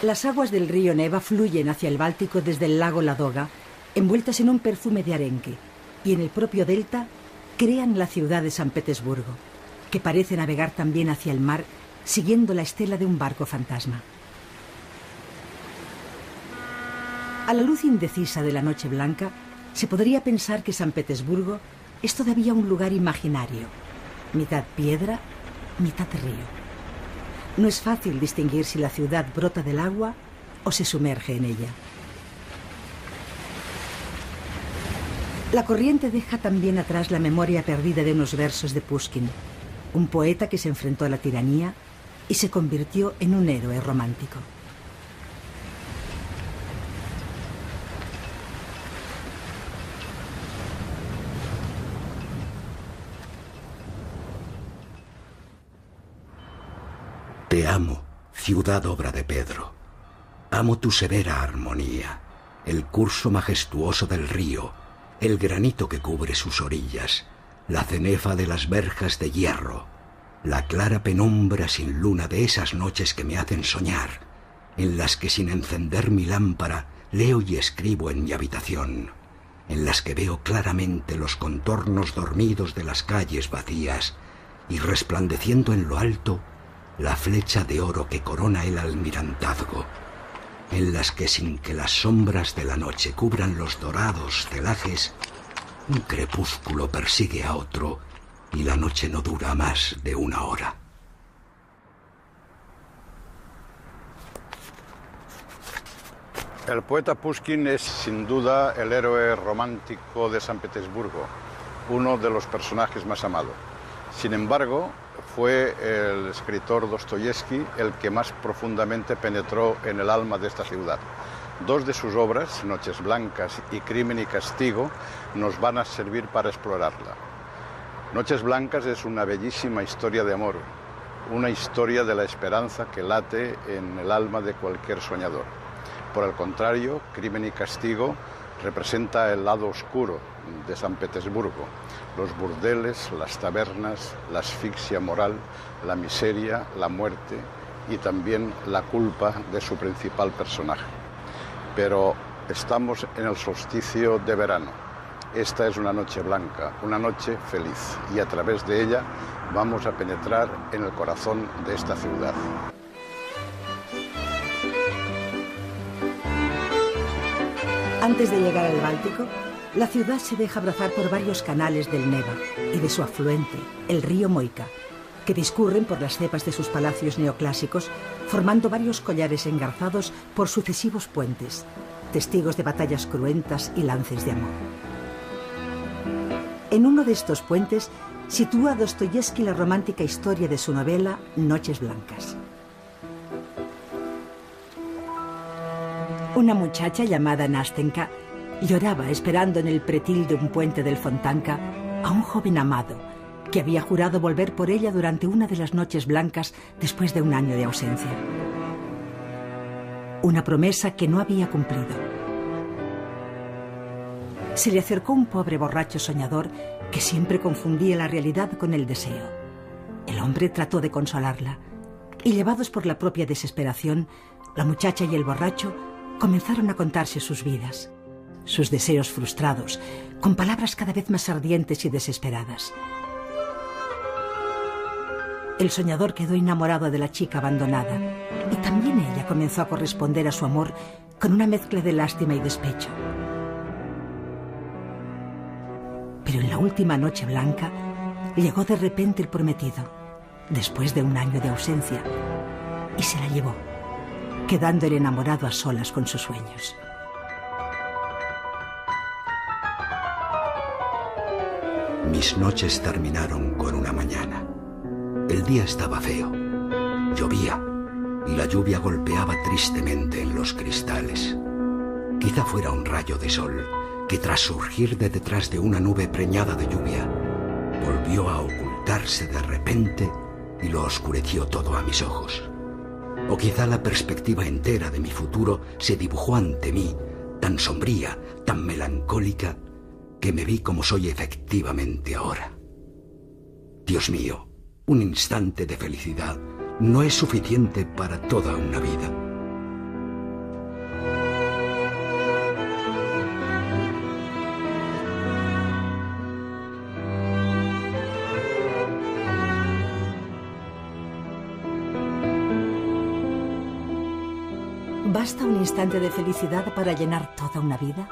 Las aguas del río Neva fluyen hacia el Báltico desde el lago Ladoga, envueltas en un perfume de arenque, y en el propio delta crean la ciudad de San Petersburgo, que parece navegar también hacia el mar, siguiendo la estela de un barco fantasma. A la luz indecisa de la noche blanca, se podría pensar que San Petersburgo es todavía un lugar imaginario, mitad piedra, mitad río. No es fácil distinguir si la ciudad brota del agua o se sumerge en ella. La corriente deja también atrás la memoria perdida de unos versos de Pushkin, un poeta que se enfrentó a la tiranía y se convirtió en un héroe romántico. Te amo, ciudad obra de Pedro. Amo tu severa armonía, el curso majestuoso del río, el granito que cubre sus orillas, la cenefa de las verjas de hierro, la clara penumbra sin luna de esas noches que me hacen soñar, en las que sin encender mi lámpara leo y escribo en mi habitación, en las que veo claramente los contornos dormidos de las calles vacías y resplandeciendo en lo alto la flecha de oro que corona el almirantazgo, en las que sin que las sombras de la noche cubran los dorados celajes, un crepúsculo persigue a otro y la noche no dura más de una hora. El poeta Pushkin es sin duda el héroe romántico de San Petersburgo, uno de los personajes más amados. Sin embargo, fue el escritor Dostoyevski el que más profundamente penetró en el alma de esta ciudad. Dos de sus obras, Noches Blancas y Crimen y Castigo, nos van a servir para explorarla. Noches Blancas es una bellísima historia de amor, una historia de la esperanza que late en el alma de cualquier soñador. Por el contrario, Crimen y Castigo representa el lado oscuro de San Petersburgo, los burdeles, las tabernas, la asfixia moral, la miseria, la muerte y también la culpa de su principal personaje. Pero estamos en el solsticio de verano. Esta es una noche blanca, una noche feliz, y a través de ella vamos a penetrar en el corazón de esta ciudad. Antes de llegar al Báltico, la ciudad se deja abrazar por varios canales del Neva y de su afluente, el río Moika, que discurren por las cepas de sus palacios neoclásicos, formando varios collares engarzados por sucesivos puentes, testigos de batallas cruentas y lances de amor. En uno de estos puentes sitúa Dostoyevski la romántica historia de su novela Noches Blancas. Una muchacha llamada Nastenka lloraba esperando en el pretil de un puente del Fontanka a un joven amado que había jurado volver por ella durante una de las noches blancas después de un año de ausencia. Una promesa que no había cumplido. Se le acercó un pobre borracho soñador que siempre confundía la realidad con el deseo. El hombre trató de consolarla y, llevados por la propia desesperación, la muchacha y el borracho comenzaron a contarse sus vidas, sus deseos frustrados, con palabras cada vez más ardientes y desesperadas. El soñador quedó enamorado de la chica abandonada y también ella comenzó a corresponder a su amor con una mezcla de lástima y despecho. Pero en la última noche blanca llegó de repente el prometido, después de un año de ausencia, y se la llevó, quedando el enamorado a solas con sus sueños. Mis noches terminaron con una mañana. El día estaba feo. Llovía y la lluvia golpeaba tristemente en los cristales. Quizá fuera un rayo de sol que, tras surgir de detrás de una nube preñada de lluvia, volvió a ocultarse de repente y lo oscureció todo a mis ojos. O quizá la perspectiva entera de mi futuro se dibujó ante mí, tan sombría, tan melancólica, que me vi como soy efectivamente ahora. Dios mío, un instante de felicidad no es suficiente para toda una vida. ¿Basta un instante de felicidad para llenar toda una vida?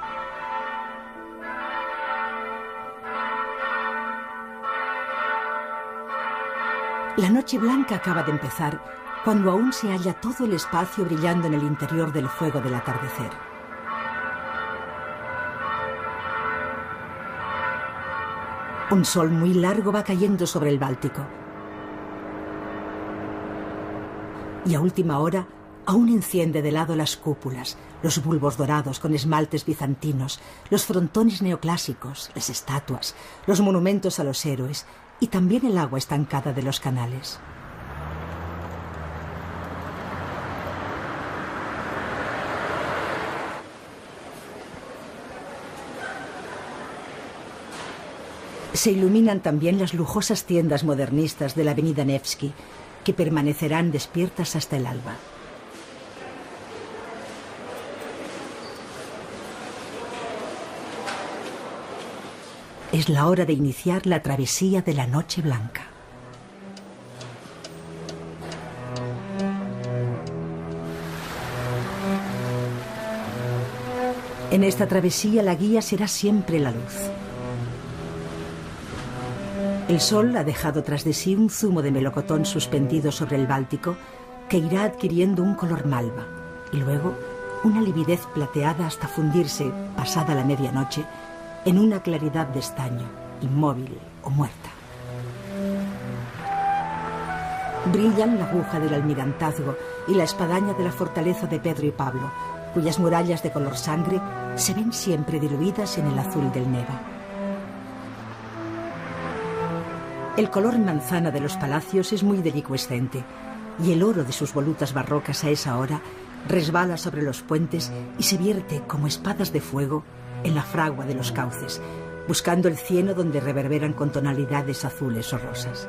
La noche blanca acaba de empezar cuando aún se halla todo el espacio brillando en el interior del fuego del atardecer. Un sol muy largo va cayendo sobre el Báltico. Y a última hora aún enciende de lado las cúpulas, los bulbos dorados con esmaltes bizantinos, los frontones neoclásicos, las estatuas, los monumentos a los héroes y también el agua estancada de los canales. Se iluminan también las lujosas tiendas modernistas de la avenida Nevsky, que permanecerán despiertas hasta el alba. Es la hora de iniciar la travesía de la Noche Blanca. En esta travesía la guía será siempre la luz. El sol ha dejado tras de sí un zumo de melocotón suspendido sobre el Báltico que irá adquiriendo un color malva y luego una lividez plateada hasta fundirse, pasada la medianoche, en una claridad de estaño, inmóvil o muerta. Brillan la aguja del almirantazgo y la espadaña de la fortaleza de Pedro y Pablo, cuyas murallas de color sangre se ven siempre diluidas en el azul del Neva. El color manzana de los palacios es muy delicuescente y el oro de sus volutas barrocas a esa hora resbala sobre los puentes y se vierte como espadas de fuego en la fragua de los cauces, buscando el cieno donde reverberan con tonalidades azules o rosas.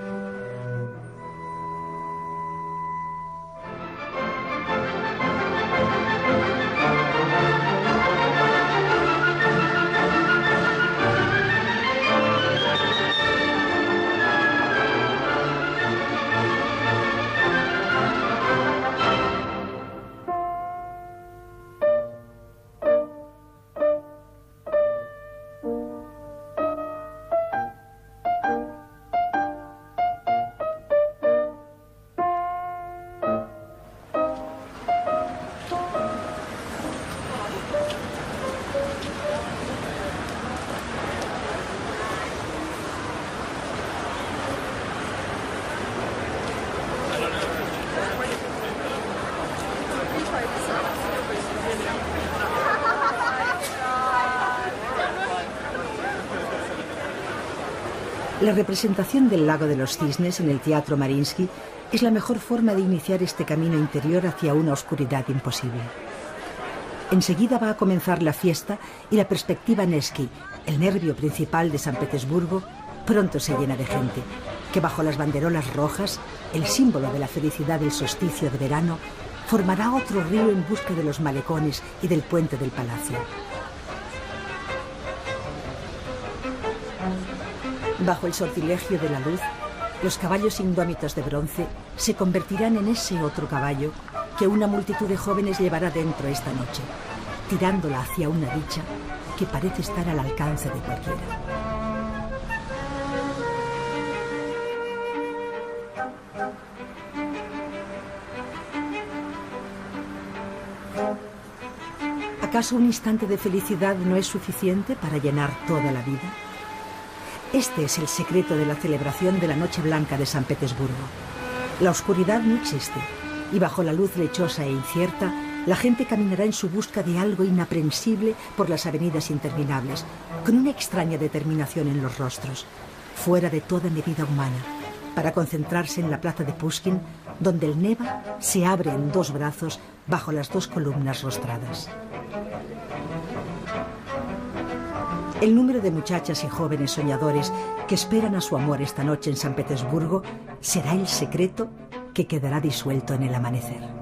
La representación del Lago de los Cisnes en el Teatro Mariinsky es la mejor forma de iniciar este camino interior hacia una oscuridad imposible. Enseguida va a comenzar la fiesta y la perspectiva Nevsky, el nervio principal de San Petersburgo, pronto se llena de gente, que bajo las banderolas rojas, el símbolo de la felicidad del solsticio de verano, formará otro río en busca de los malecones y del puente del palacio. Bajo el sortilegio de la luz, los caballos indómitos de bronce se convertirán en ese otro caballo que una multitud de jóvenes llevará dentro esta noche, tirándola hacia una dicha que parece estar al alcance de cualquiera. ¿Acaso un instante de felicidad no es suficiente para llenar toda la vida? Este es el secreto de la celebración de la Noche Blanca de San Petersburgo. La oscuridad no existe, y bajo la luz lechosa e incierta, la gente caminará en su busca de algo inaprensible por las avenidas interminables, con una extraña determinación en los rostros, fuera de toda medida humana, para concentrarse en la plaza de Pushkin, donde el Neva se abre en dos brazos bajo las dos columnas rostradas. El número de muchachas y jóvenes soñadores que esperan a su amor esta noche en San Petersburgo será el secreto que quedará disuelto en el amanecer.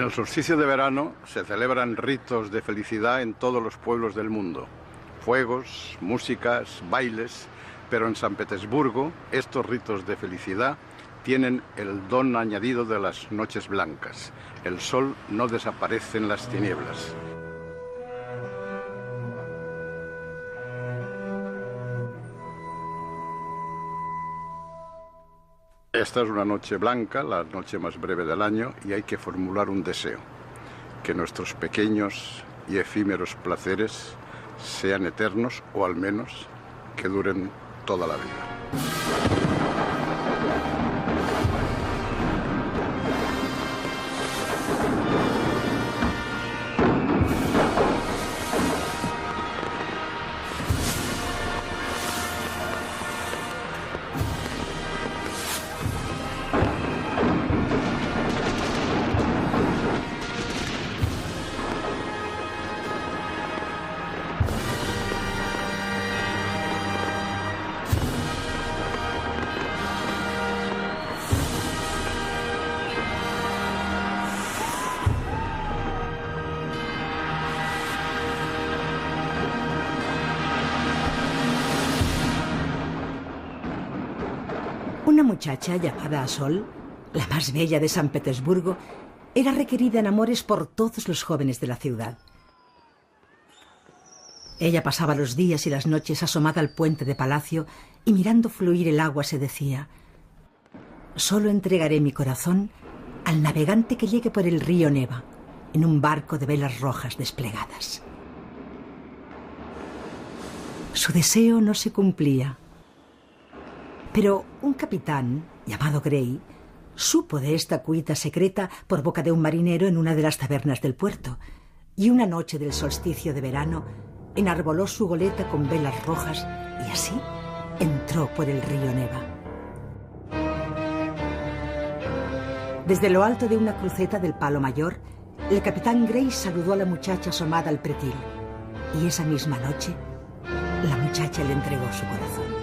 el solsticio de verano se celebran ritos de felicidad en todos los pueblos del mundo. Fuegos, músicas, bailes, pero en San Petersburgo estos ritos de felicidad tienen el don añadido de las noches blancas. El sol no desaparece en las tinieblas. Esta es una noche blanca, la noche más breve del año, y hay que formular un deseo: que nuestros pequeños y efímeros placeres sean eternos, o al menos que duren toda la vida. Una muchacha llamada Sol, la más bella de San Petersburgo, era requerida en amores por todos los jóvenes de la ciudad. Ella pasaba los días y las noches asomada al puente de palacio y mirando fluir el agua se decía: solo entregaré mi corazón al navegante que llegue por el río Neva en un barco de velas rojas desplegadas. Su deseo no se cumplía. Pero un capitán, llamado Gray, supo de esta cuita secreta por boca de un marinero en una de las tabernas del puerto, y una noche del solsticio de verano enarboló su goleta con velas rojas y así entró por el río Neva. Desde lo alto de una cruceta del Palo Mayor, el capitán Gray saludó a la muchacha asomada al pretil, y esa misma noche la muchacha le entregó su corazón.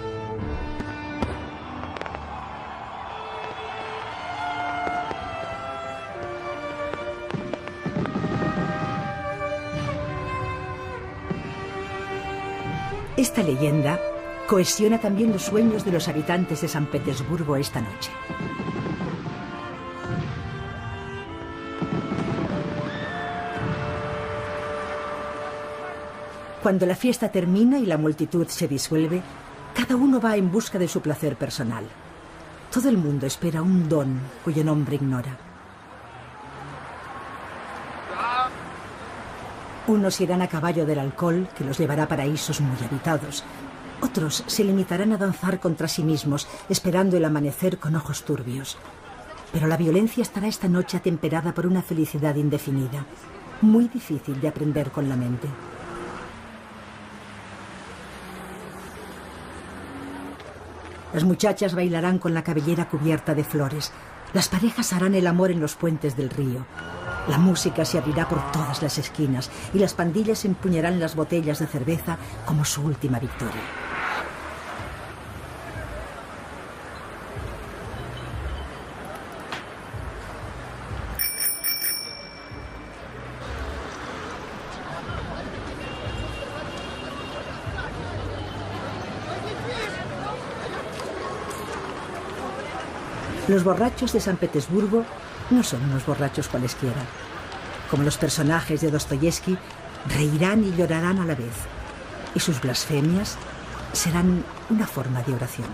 Esta leyenda cohesiona también los sueños de los habitantes de San Petersburgo esta noche. Cuando la fiesta termina y la multitud se disuelve, cada uno va en busca de su placer personal. Todo el mundo espera un don cuyo nombre ignora. Unos irán a caballo del alcohol, que los llevará a paraísos muy habitados. Otros se limitarán a danzar contra sí mismos, esperando el amanecer con ojos turbios. Pero la violencia estará esta noche atemperada por una felicidad indefinida, muy difícil de aprender con la mente. Las muchachas bailarán con la cabellera cubierta de flores. Las parejas harán el amor en los puentes del río. La música se abrirá por todas las esquinas y las pandillas empuñarán las botellas de cerveza como su última victoria. Los borrachos de San Petersburgo no son unos borrachos cualesquiera. Como los personajes de Dostoyevsky, reirán y llorarán a la vez, y sus blasfemias serán una forma de oración.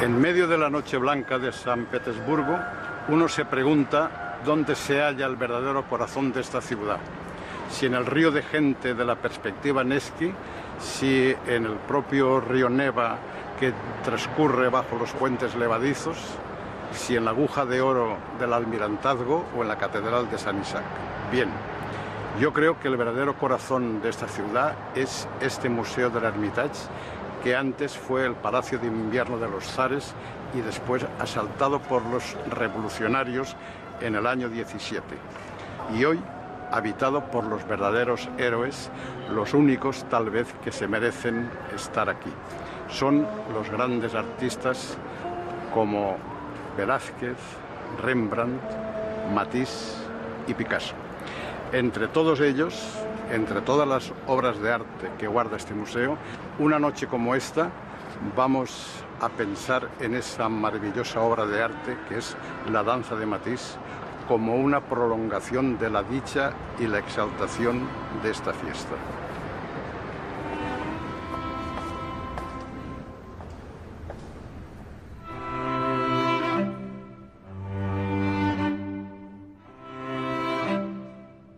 En medio de la Noche Blanca de San Petersburgo, uno se pregunta dónde se halla el verdadero corazón de esta ciudad. Si en el río de gente de la perspectiva Nevsky, si en el propio río Neva que transcurre bajo los puentes levadizos, si en la aguja de oro del Almirantazgo o en la Catedral de San Isaac. Bien, yo creo que el verdadero corazón de esta ciudad es este Museo del Hermitage, que antes fue el Palacio de Invierno de los zares y después asaltado por los revolucionarios en el año 17. Y hoy habitado por los verdaderos héroes, los únicos tal vez que se merecen estar aquí. Son los grandes artistas como Velázquez, Rembrandt, Matisse y Picasso. Entre todos ellos, entre todas las obras de arte que guarda este museo, una noche como esta vamos a pensar en esa maravillosa obra de arte que es la danza de Matisse, como una prolongación de la dicha y la exaltación de esta fiesta.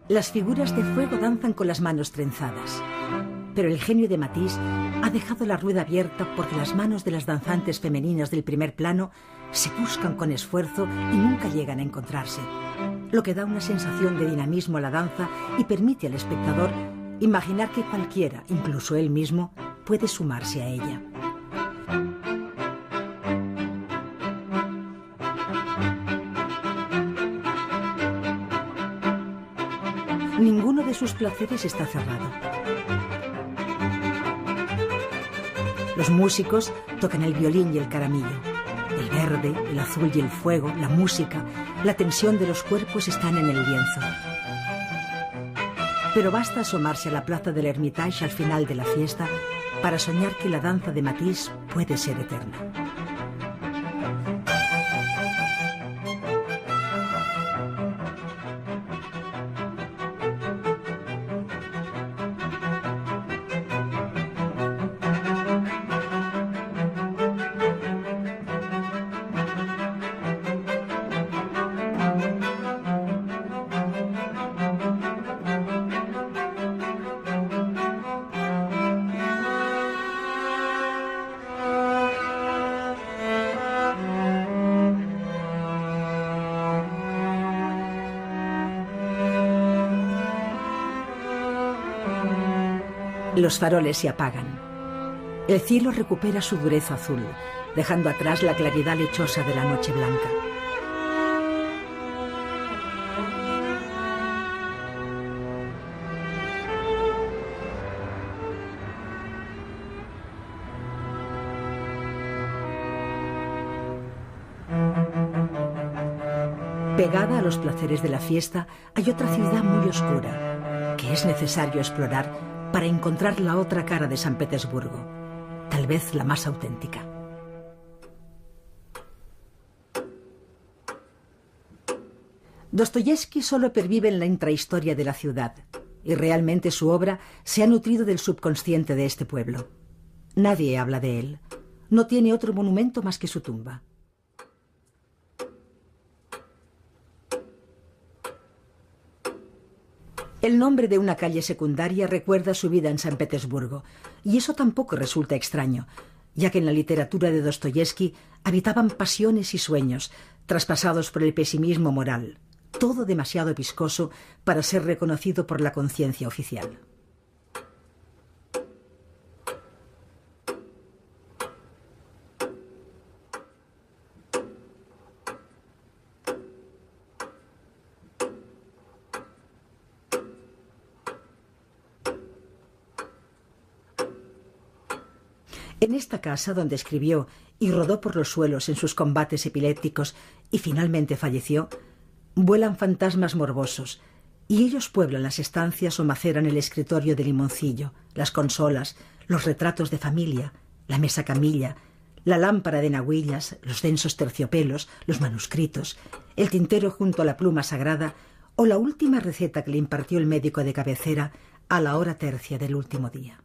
Las figuras de fuego danzan con las manos trenzadas, pero el genio de Matisse ha dejado la rueda abierta porque las manos de las danzantes femeninas del primer plano se buscan con esfuerzo y nunca llegan a encontrarse, lo que da una sensación de dinamismo a la danza y permite al espectador imaginar que cualquiera, incluso él mismo, puede sumarse a ella. Ninguno de sus placeres está cerrado. Los músicos tocan el violín y el caramillo. El verde, el azul y el fuego, la música, la tensión de los cuerpos están en el lienzo. Pero basta asomarse a la plaza del Hermitage al final de la fiesta para soñar que la danza de Matisse puede ser eterna. Los faroles se apagan. El cielo recupera su dureza azul, dejando atrás la claridad lechosa de la noche blanca. Pegada a los placeres de la fiesta hay otra ciudad muy oscura, que es necesario explorar para encontrar la otra cara de San Petersburgo, tal vez la más auténtica. Dostoyevski solo pervive en la intrahistoria de la ciudad, y realmente su obra se ha nutrido del subconsciente de este pueblo. Nadie habla de él. No tiene otro monumento más que su tumba. El nombre de una calle secundaria recuerda su vida en San Petersburgo, y eso tampoco resulta extraño, ya que en la literatura de Dostoyevski habitaban pasiones y sueños, traspasados por el pesimismo moral, todo demasiado viscoso para ser reconocido por la conciencia oficial. En esta casa donde escribió y rodó por los suelos en sus combates epilépticos y finalmente falleció, vuelan fantasmas morbosos, y ellos pueblan las estancias o maceran el escritorio de limoncillo, las consolas, los retratos de familia, la mesa camilla, la lámpara de nahuillas, los densos terciopelos, los manuscritos, el tintero junto a la pluma sagrada o la última receta que le impartió el médico de cabecera a la hora tercia del último día.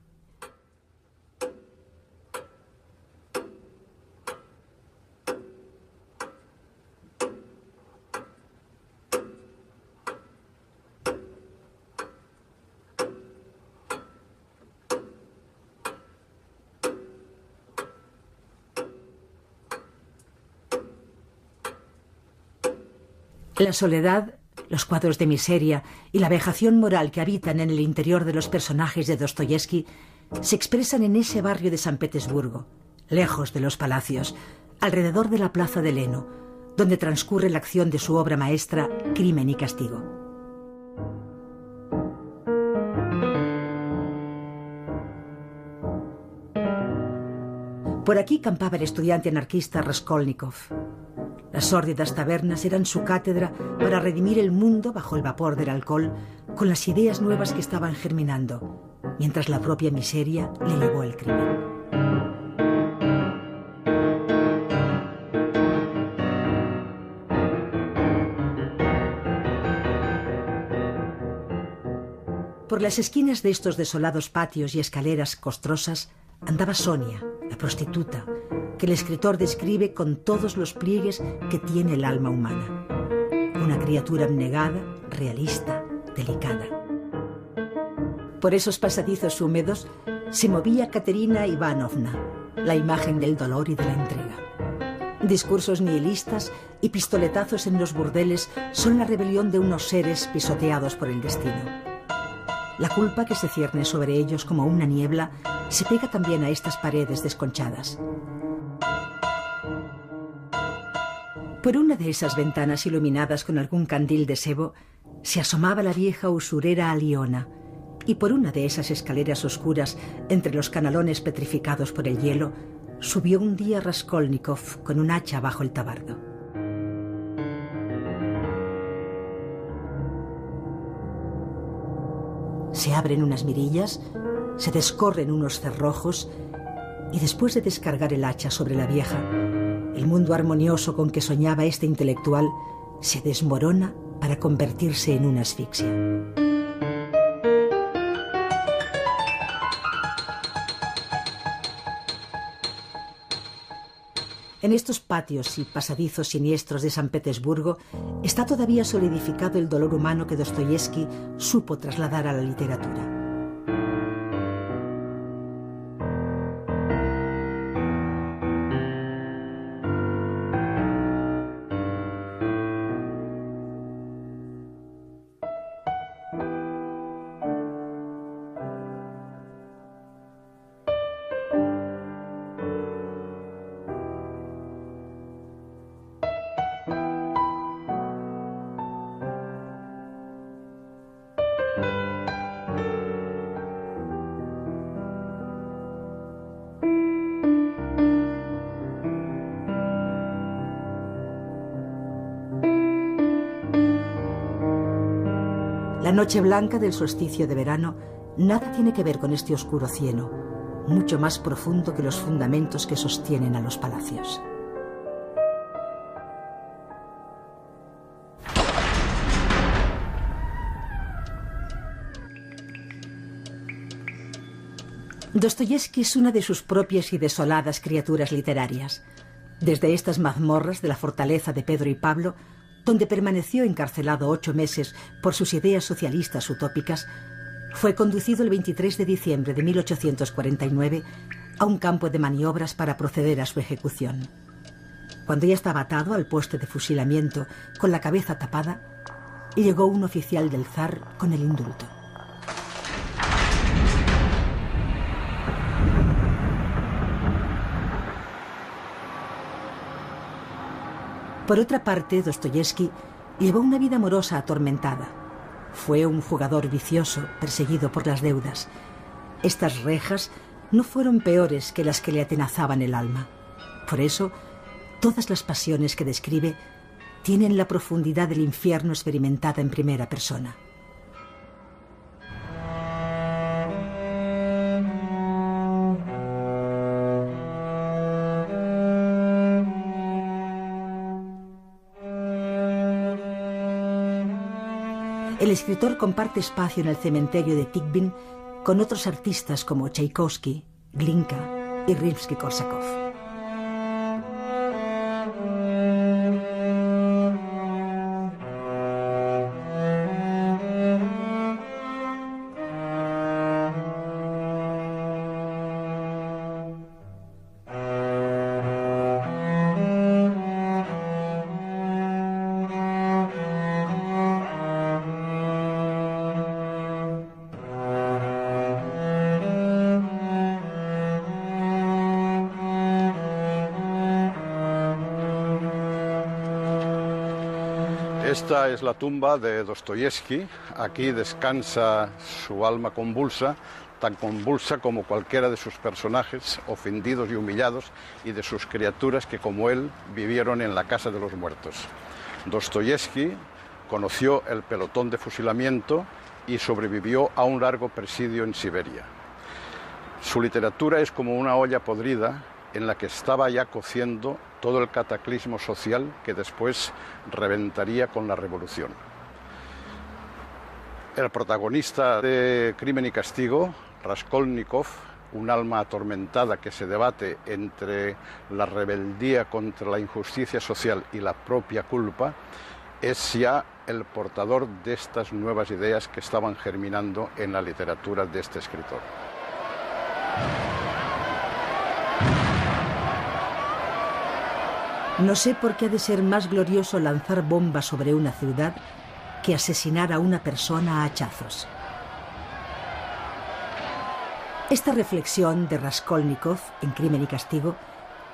La soledad, los cuadros de miseria y la vejación moral que habitan en el interior de los personajes de Dostoyevski se expresan en ese barrio de San Petersburgo, lejos de los palacios, alrededor de la plaza de Leno, donde transcurre la acción de su obra maestra, Crimen y Castigo. Por aquí campaba el estudiante anarquista Raskolnikov. Las sórdidas tabernas eran su cátedra para redimir el mundo bajo el vapor del alcohol con las ideas nuevas que estaban germinando, mientras la propia miseria le llevó al crimen. Por las esquinas de estos desolados patios y escaleras costrosas andaba Sonia, la prostituta, que el escritor describe con todos los pliegues que tiene el alma humana. Una criatura abnegada, realista, delicada. Por esos pasadizos húmedos se movía Katerina Ivanovna, la imagen del dolor y de la entrega. Discursos nihilistas y pistoletazos en los burdeles son la rebelión de unos seres pisoteados por el destino. La culpa que se cierne sobre ellos como una niebla se pega también a estas paredes desconchadas. Por una de esas ventanas iluminadas con algún candil de sebo se asomaba la vieja usurera Aliona, y por una de esas escaleras oscuras entre los canalones petrificados por el hielo subió un día Raskolnikov con un hacha bajo el tabardo. Se abren unas mirillas, se descorren unos cerrojos y después de descargar el hacha sobre la vieja, el mundo armonioso con que soñaba este intelectual se desmorona para convertirse en una asfixia. En estos patios y pasadizos siniestros de San Petersburgo está todavía solidificado el dolor humano que Dostoyevski supo trasladar a la literatura. La noche blanca del solsticio de verano nada tiene que ver con este oscuro cielo, mucho más profundo que los fundamentos que sostienen a los palacios. Dostoyevski es una de sus propias y desoladas criaturas literarias. Desde estas mazmorras de la fortaleza de Pedro y Pablo, donde permaneció encarcelado 8 meses por sus ideas socialistas utópicas, fue conducido el 23 de diciembre de 1849 a un campo de maniobras para proceder a su ejecución. Cuando ya estaba atado al poste de fusilamiento con la cabeza tapada, llegó un oficial del zar con el indulto. Por otra parte, Dostoyevski llevó una vida amorosa atormentada. Fue un jugador vicioso, perseguido por las deudas. Estas rejas no fueron peores que las que le atenazaban el alma. Por eso, todas las pasiones que describe tienen la profundidad del infierno experimentada en primera persona. El escritor comparte espacio en el cementerio de Tikhvin con otros artistas como Tchaikovsky, Glinka y Rimsky-Korsakov. Esta es la tumba de Dostoyevski. Aquí descansa su alma convulsa, tan convulsa como cualquiera de sus personajes ofendidos y humillados y de sus criaturas que, como él, vivieron en la casa de los muertos. Dostoyevski conoció el pelotón de fusilamiento y sobrevivió a un largo presidio en Siberia. Su literatura es como una olla podrida en la que estaba ya cociendo todo el cataclismo social que después reventaría con la revolución. El protagonista de Crimen y Castigo, Raskolnikov, un alma atormentada que se debate entre la rebeldía contra la injusticia social y la propia culpa, es ya el portador de estas nuevas ideas que estaban germinando en la literatura de este escritor. No sé por qué ha de ser más glorioso lanzar bombas sobre una ciudad que asesinar a una persona a hachazos. Esta reflexión de Raskolnikov en Crimen y Castigo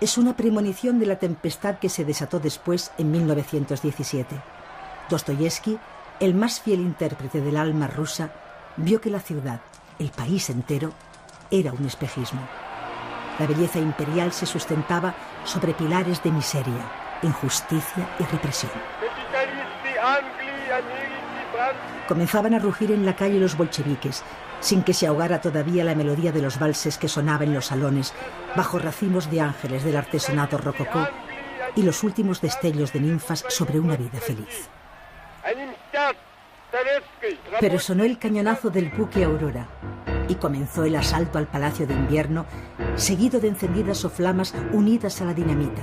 es una premonición de la tempestad que se desató después en 1917. Dostoyevski, el más fiel intérprete del alma rusa, vio que la ciudad, el país entero, era un espejismo. La belleza imperial se sustentaba sobre pilares de miseria, injusticia y represión. Comenzaban a rugir en la calle los bolcheviques, sin que se ahogara todavía la melodía de los valses que sonaba en los salones, bajo racimos de ángeles del artesanato rococó y los últimos destellos de ninfas sobre una vida feliz. Pero sonó el cañonazo del buque Aurora y comenzó el asalto al Palacio de Invierno, seguido de encendidas soflamas unidas a la dinamita,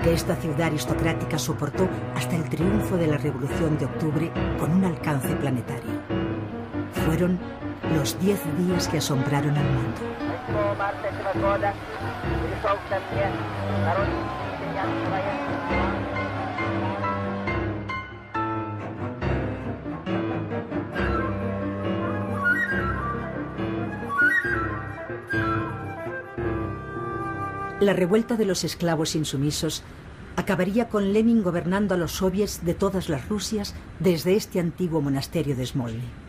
que esta ciudad aristocrática soportó hasta el triunfo de la Revolución de Octubre con un alcance planetario. Fueron los 10 días que asombraron al mundo. La revuelta de los esclavos insumisos acabaría con Lenin gobernando a los soviets de todas las Rusias desde este antiguo monasterio de Smolny.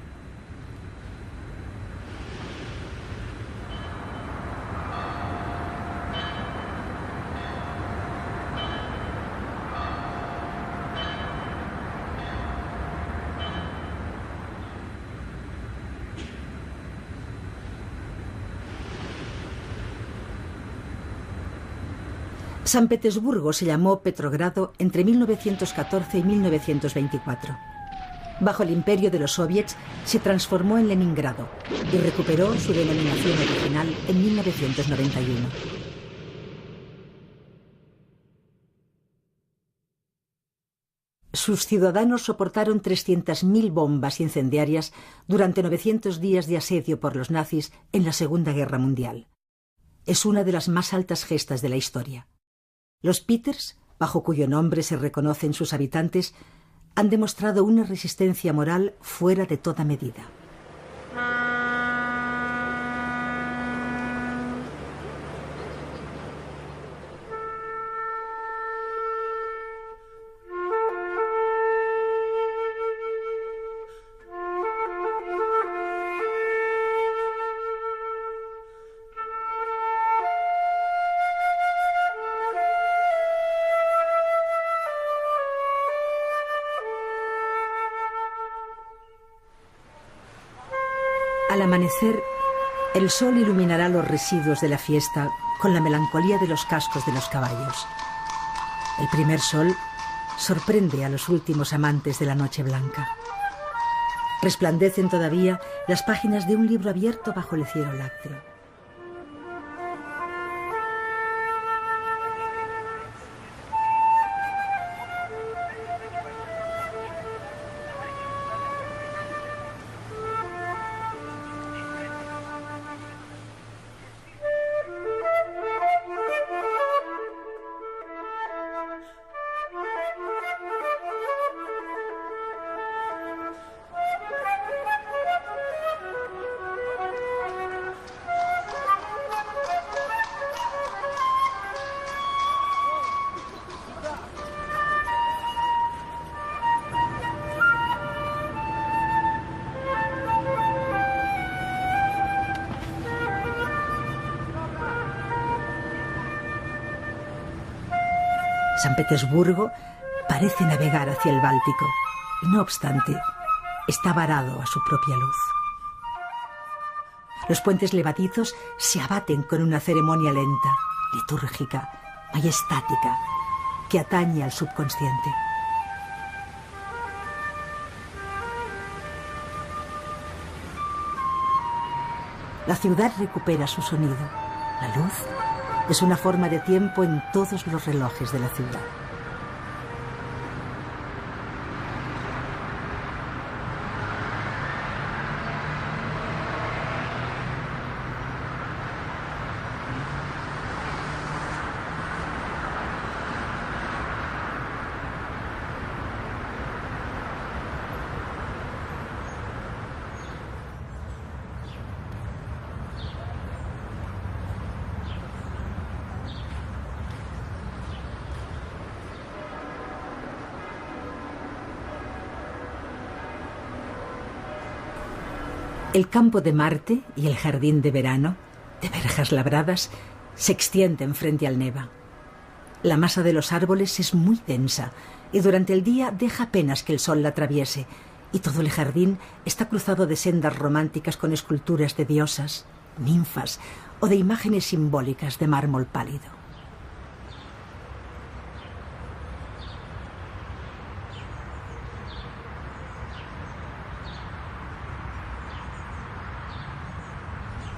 San Petersburgo se llamó Petrogrado entre 1914 y 1924. Bajo el imperio de los soviets se transformó en Leningrado y recuperó su denominación original en 1991. Sus ciudadanos soportaron 300.000 bombas incendiarias durante 900 días de asedio por los nazis en la Segunda Guerra Mundial. Es una de las más altas gestas de la historia. Los Peters, bajo cuyo nombre se reconocen sus habitantes, han demostrado una resistencia moral fuera de toda medida. Al amanecer, el sol iluminará los residuos de la fiesta con la melancolía de los cascos de los caballos. El primer sol sorprende a los últimos amantes de la noche blanca. Resplandecen todavía las páginas de un libro abierto bajo el cielo lácteo. San Petersburgo parece navegar hacia el Báltico y, no obstante, está varado a su propia luz. Los puentes levadizos se abaten con una ceremonia lenta, litúrgica, majestática, que atañe al subconsciente. La ciudad recupera su sonido. La luz es una forma de tiempo en todos los relojes de la ciudad. El campo de Marte y el jardín de verano, de verjas labradas, se extienden frente al Neva. La masa de los árboles es muy densa y durante el día deja apenas que el sol la atraviese, y todo el jardín está cruzado de sendas románticas con esculturas de diosas, ninfas o de imágenes simbólicas de mármol pálido.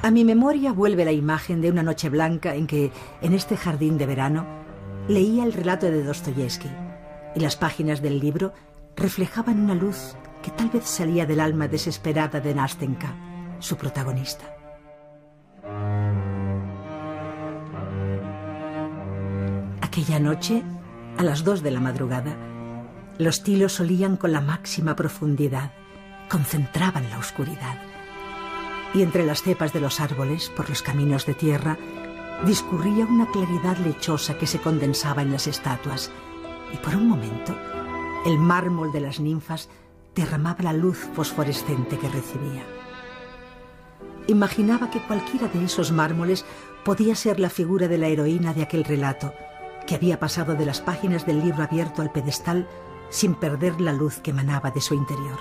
A mi memoria vuelve la imagen de una noche blanca en que, en este jardín de verano, leía el relato de Dostoyevski, y las páginas del libro reflejaban una luz que tal vez salía del alma desesperada de Nastenka, su protagonista. Aquella noche, a las 2 de la madrugada, los tilos olían con la máxima profundidad, concentraban la oscuridad. Y entre las cepas de los árboles, por los caminos de tierra, discurría una claridad lechosa que se condensaba en las estatuas, y por un momento el mármol de las ninfas derramaba la luz fosforescente que recibía. Imaginaba que cualquiera de esos mármoles podía ser la figura de la heroína de aquel relato, que había pasado de las páginas del libro abierto al pedestal sin perder la luz que emanaba de su interior.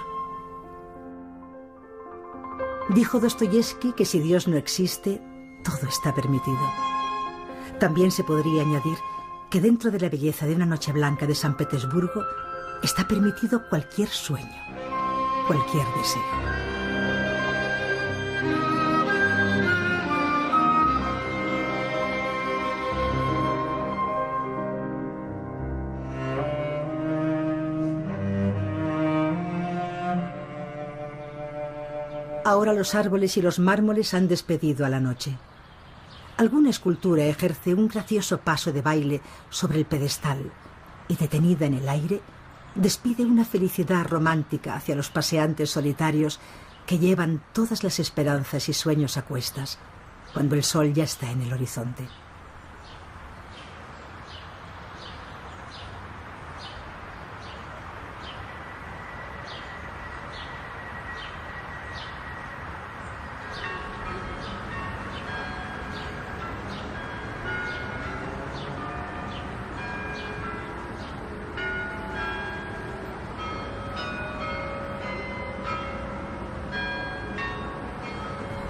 Dijo Dostoyevski que si Dios no existe, todo está permitido. También se podría añadir que dentro de la belleza de una noche blanca de San Petersburgo está permitido cualquier sueño, cualquier deseo. Ahora los árboles y los mármoles han despedido a la noche. Alguna escultura ejerce un gracioso paso de baile sobre el pedestal y, detenida en el aire, despide una felicidad romántica hacia los paseantes solitarios que llevan todas las esperanzas y sueños a cuestas, cuando el sol ya está en el horizonte.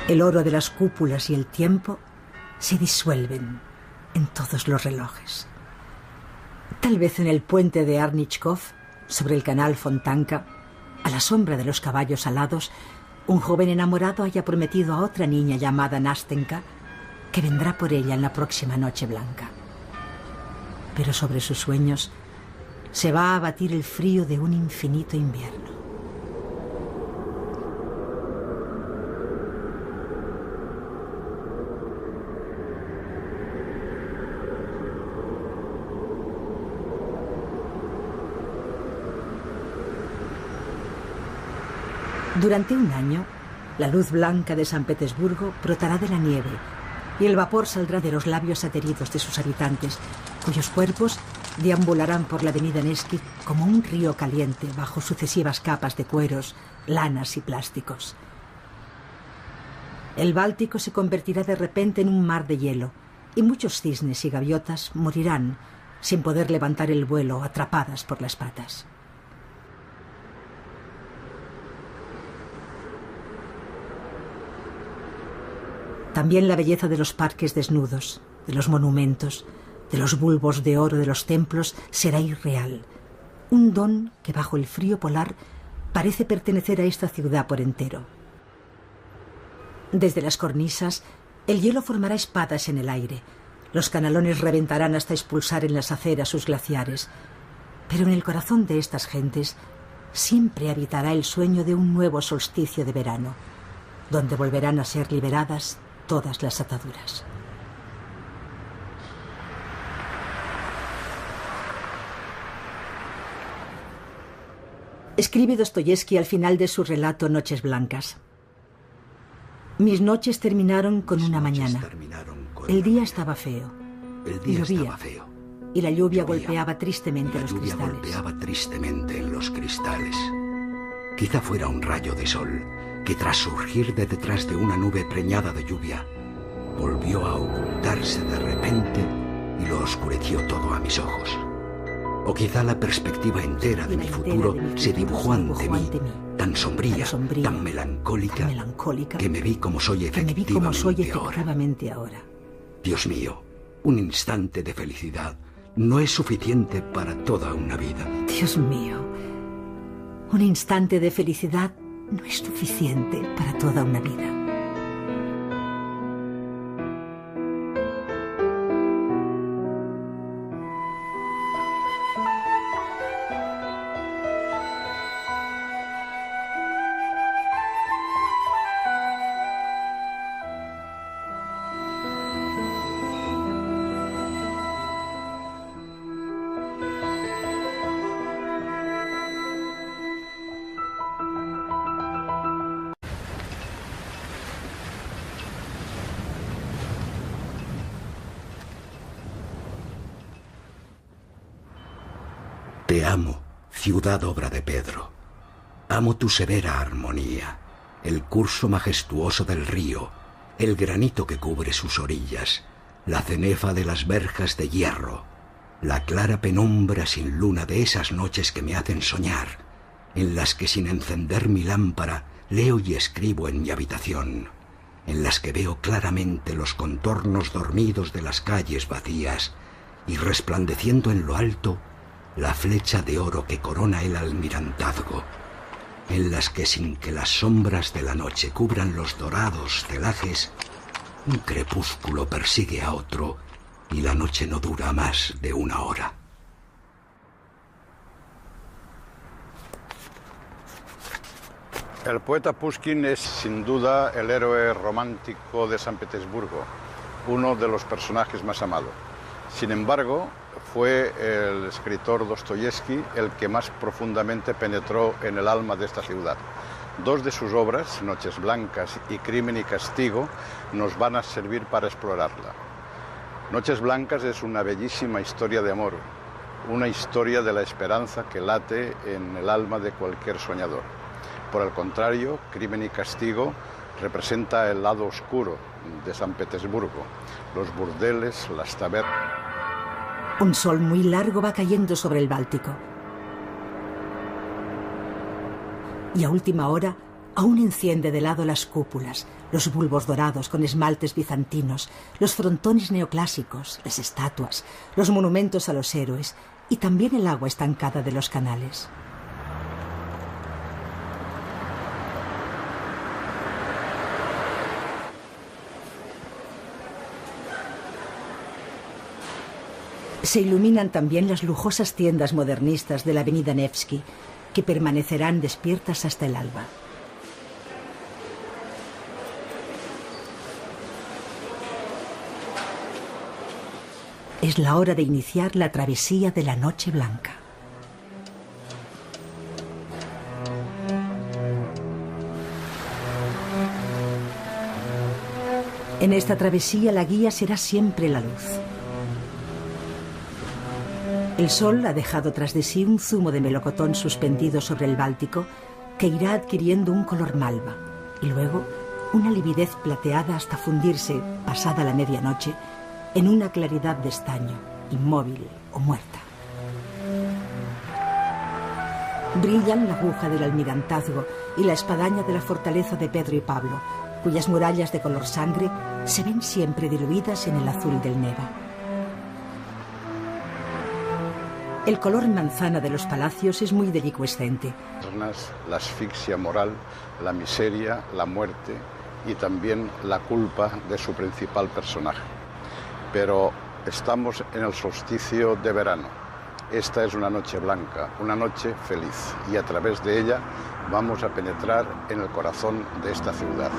El oro de las cúpulas y el tiempo se disuelven en todos los relojes. Tal vez en el puente de Arnichkov, sobre el canal Fontanka, a la sombra de los caballos alados, un joven enamorado haya prometido a otra niña llamada Nastenka que vendrá por ella en la próxima noche blanca. Pero sobre sus sueños se va a abatir el frío de un infinito invierno. Durante un año, la luz blanca de San Petersburgo brotará de la nieve y el vapor saldrá de los labios ateridos de sus habitantes, cuyos cuerpos deambularán por la avenida Nevsky como un río caliente bajo sucesivas capas de cueros, lanas y plásticos. El Báltico se convertirá de repente en un mar de hielo y muchos cisnes y gaviotas morirán sin poder levantar el vuelo, atrapadas por las patas. También la belleza de los parques desnudos, de los monumentos, de los bulbos de oro de los templos será irreal. Un don que bajo el frío polar parece pertenecer a esta ciudad por entero. Desde las cornisas, el hielo formará espadas en el aire. Los canalones reventarán hasta expulsar en las aceras sus glaciares. Pero en el corazón de estas gentes siempre habitará el sueño de un nuevo solsticio de verano, donde volverán a ser liberadas todas las ataduras. Escribe Dostoyevski al final de su relato Noches Blancas. Mis noches terminaron con una mañana. El día estaba feo. Llovía. Y la lluvia golpeaba tristemente en los cristales. Quizá fuera un rayo de sol que tras surgir de detrás de una nube preñada de lluvia, volvió a ocultarse de repente y lo oscureció todo a mis ojos. O quizá la perspectiva entera de mi futuro se dibujó ante mí, tan sombría, tan melancólica, que me vi como soy efectivamente ahora. Dios mío, un instante de felicidad no es suficiente para toda una vida. Dios mío, un instante de felicidad no es suficiente para toda una vida. Te amo, ciudad obra de Pedro. Amo tu severa armonía, el curso majestuoso del río, el granito que cubre sus orillas, la cenefa de las verjas de hierro, la clara penumbra sin luna de esas noches que me hacen soñar, en las que sin encender mi lámpara leo y escribo en mi habitación, en las que veo claramente los contornos dormidos de las calles vacías y resplandeciendo en lo alto la flecha de oro que corona el almirantazgo, en las que sin que las sombras de la noche cubran los dorados celajes, un crepúsculo persigue a otro y la noche no dura más de una hora. El poeta Pushkin es sin duda el héroe romántico de San Petersburgo, uno de los personajes más amados. Sin embargo, fue el escritor Dostoyevski el que más profundamente penetró en el alma de esta ciudad. Dos de sus obras, Noches Blancas y Crimen y Castigo, nos van a servir para explorarla. Noches Blancas es una bellísima historia de amor, una historia de la esperanza que late en el alma de cualquier soñador. Por el contrario, Crimen y Castigo representa el lado oscuro de San Petersburgo, los burdeles, las tabernas. Un sol muy largo va cayendo sobre el Báltico. Y a última hora aún enciende de lado las cúpulas, los bulbos dorados con esmaltes bizantinos, los frontones neoclásicos, las estatuas, los monumentos a los héroes y también el agua estancada de los canales. Se iluminan también las lujosas tiendas modernistas de la avenida Nevsky, que permanecerán despiertas hasta el alba. Es la hora de iniciar la travesía de la Noche Blanca. En esta travesía la guía será siempre la luz. El sol ha dejado tras de sí un zumo de melocotón suspendido sobre el Báltico que irá adquiriendo un color malva y luego una lividez plateada hasta fundirse, pasada la medianoche, en una claridad de estaño, inmóvil, o muerta. Brillan la aguja del almirantazgo y la espadaña de la fortaleza de Pedro y Pablo, cuyas murallas de color sangre se ven siempre diluidas en el azul del Neva. El color manzana de los palacios es muy delicuescente. La asfixia moral, la miseria, la muerte y también la culpa de su principal personaje. Pero estamos en el solsticio de verano. Esta es una noche blanca, una noche feliz, y a través de ella vamos a penetrar en el corazón de esta ciudad.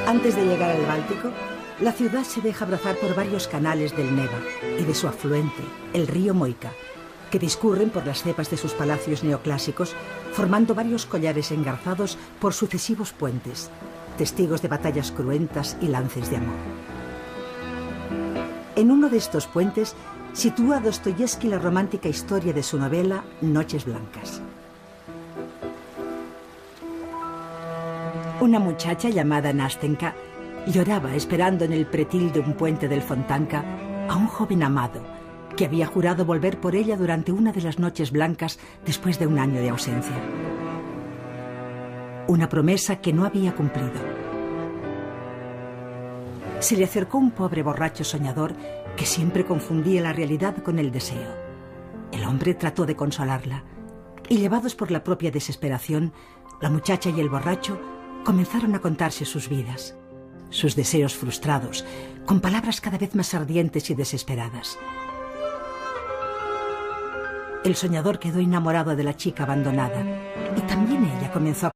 Antes de llegar al Báltico, la ciudad se deja abrazar por varios canales del Neva y de su afluente, el río Moika, que discurren por las cepas de sus palacios neoclásicos, formando varios collares engarzados por sucesivos puentes, testigos de batallas cruentas y lances de amor. En uno de estos puentes sitúa Dostoyevski la romántica historia de su novela Noches Blancas. Una muchacha llamada Nastenka lloraba esperando en el pretil de un puente del Fontanka a un joven amado que había jurado volver por ella durante una de las noches blancas después de un año de ausencia. Una promesa que no había cumplido. Se le acercó un pobre borracho soñador que siempre confundía la realidad con el deseo. El hombre trató de consolarla y, llevados por la propia desesperación, la muchacha y el borracho comenzaron a contarse sus vidas, sus deseos frustrados, con palabras cada vez más ardientes y desesperadas. El soñador quedó enamorado de la chica abandonada y también ella comenzó a...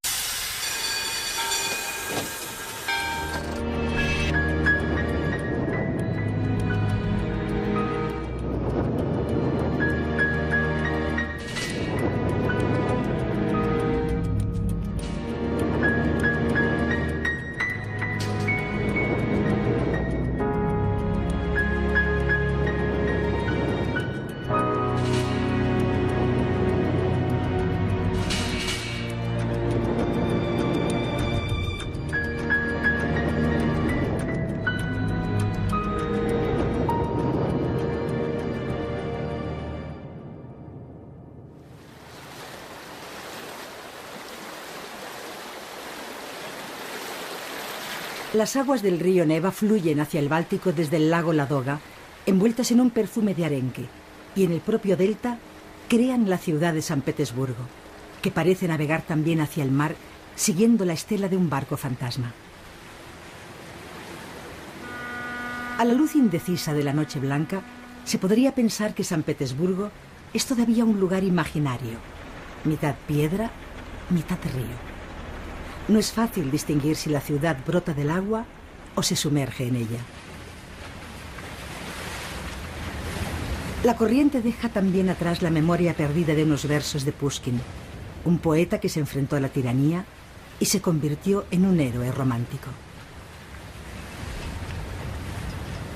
Las aguas del río Neva fluyen hacia el Báltico desde el lago Ladoga, envueltas en un perfume de arenque, y en el propio delta crean la ciudad de San Petersburgo, que parece navegar también hacia el mar, siguiendo la estela de un barco fantasma. A la luz indecisa de la noche blanca, se podría pensar que San Petersburgo es todavía un lugar imaginario, mitad piedra, mitad río. No es fácil distinguir si la ciudad brota del agua o se sumerge en ella. La corriente deja también atrás la memoria perdida de unos versos de Pushkin, un poeta que se enfrentó a la tiranía y se convirtió en un héroe romántico.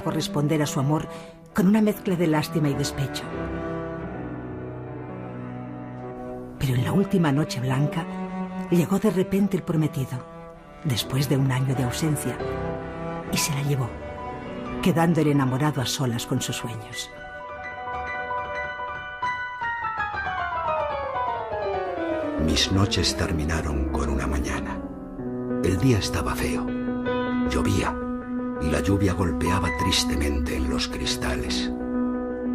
Corresponder a su amor con una mezcla de lástima y despecho. Pero en la última noche blanca llegó de repente el prometido, después de un año de ausencia, y se la llevó, quedando el enamorado a solas con sus sueños. Mis noches terminaron con una mañana. El día estaba feo. Llovía y la lluvia golpeaba tristemente en los cristales.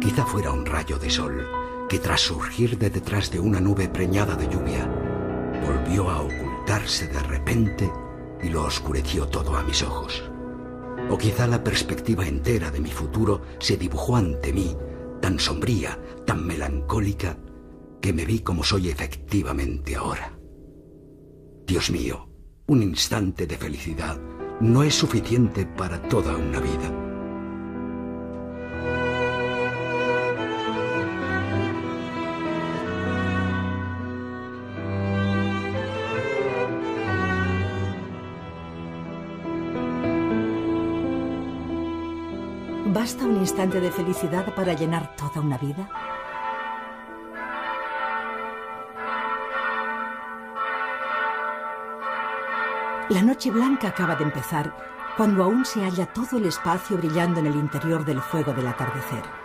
Quizá fuera un rayo de sol que, tras surgir de detrás de una nube preñada de lluvia, volvió a ocultarse de repente y lo oscureció todo a mis ojos. O quizá la perspectiva entera de mi futuro se dibujó ante mí, tan sombría, tan melancólica, que me vi como soy efectivamente ahora. Dios mío, un instante de felicidad no es suficiente para toda una vida. ¿Basta un instante de felicidad para llenar toda una vida? La noche blanca acaba de empezar cuando aún se halla todo el espacio brillando en el interior del fuego del atardecer.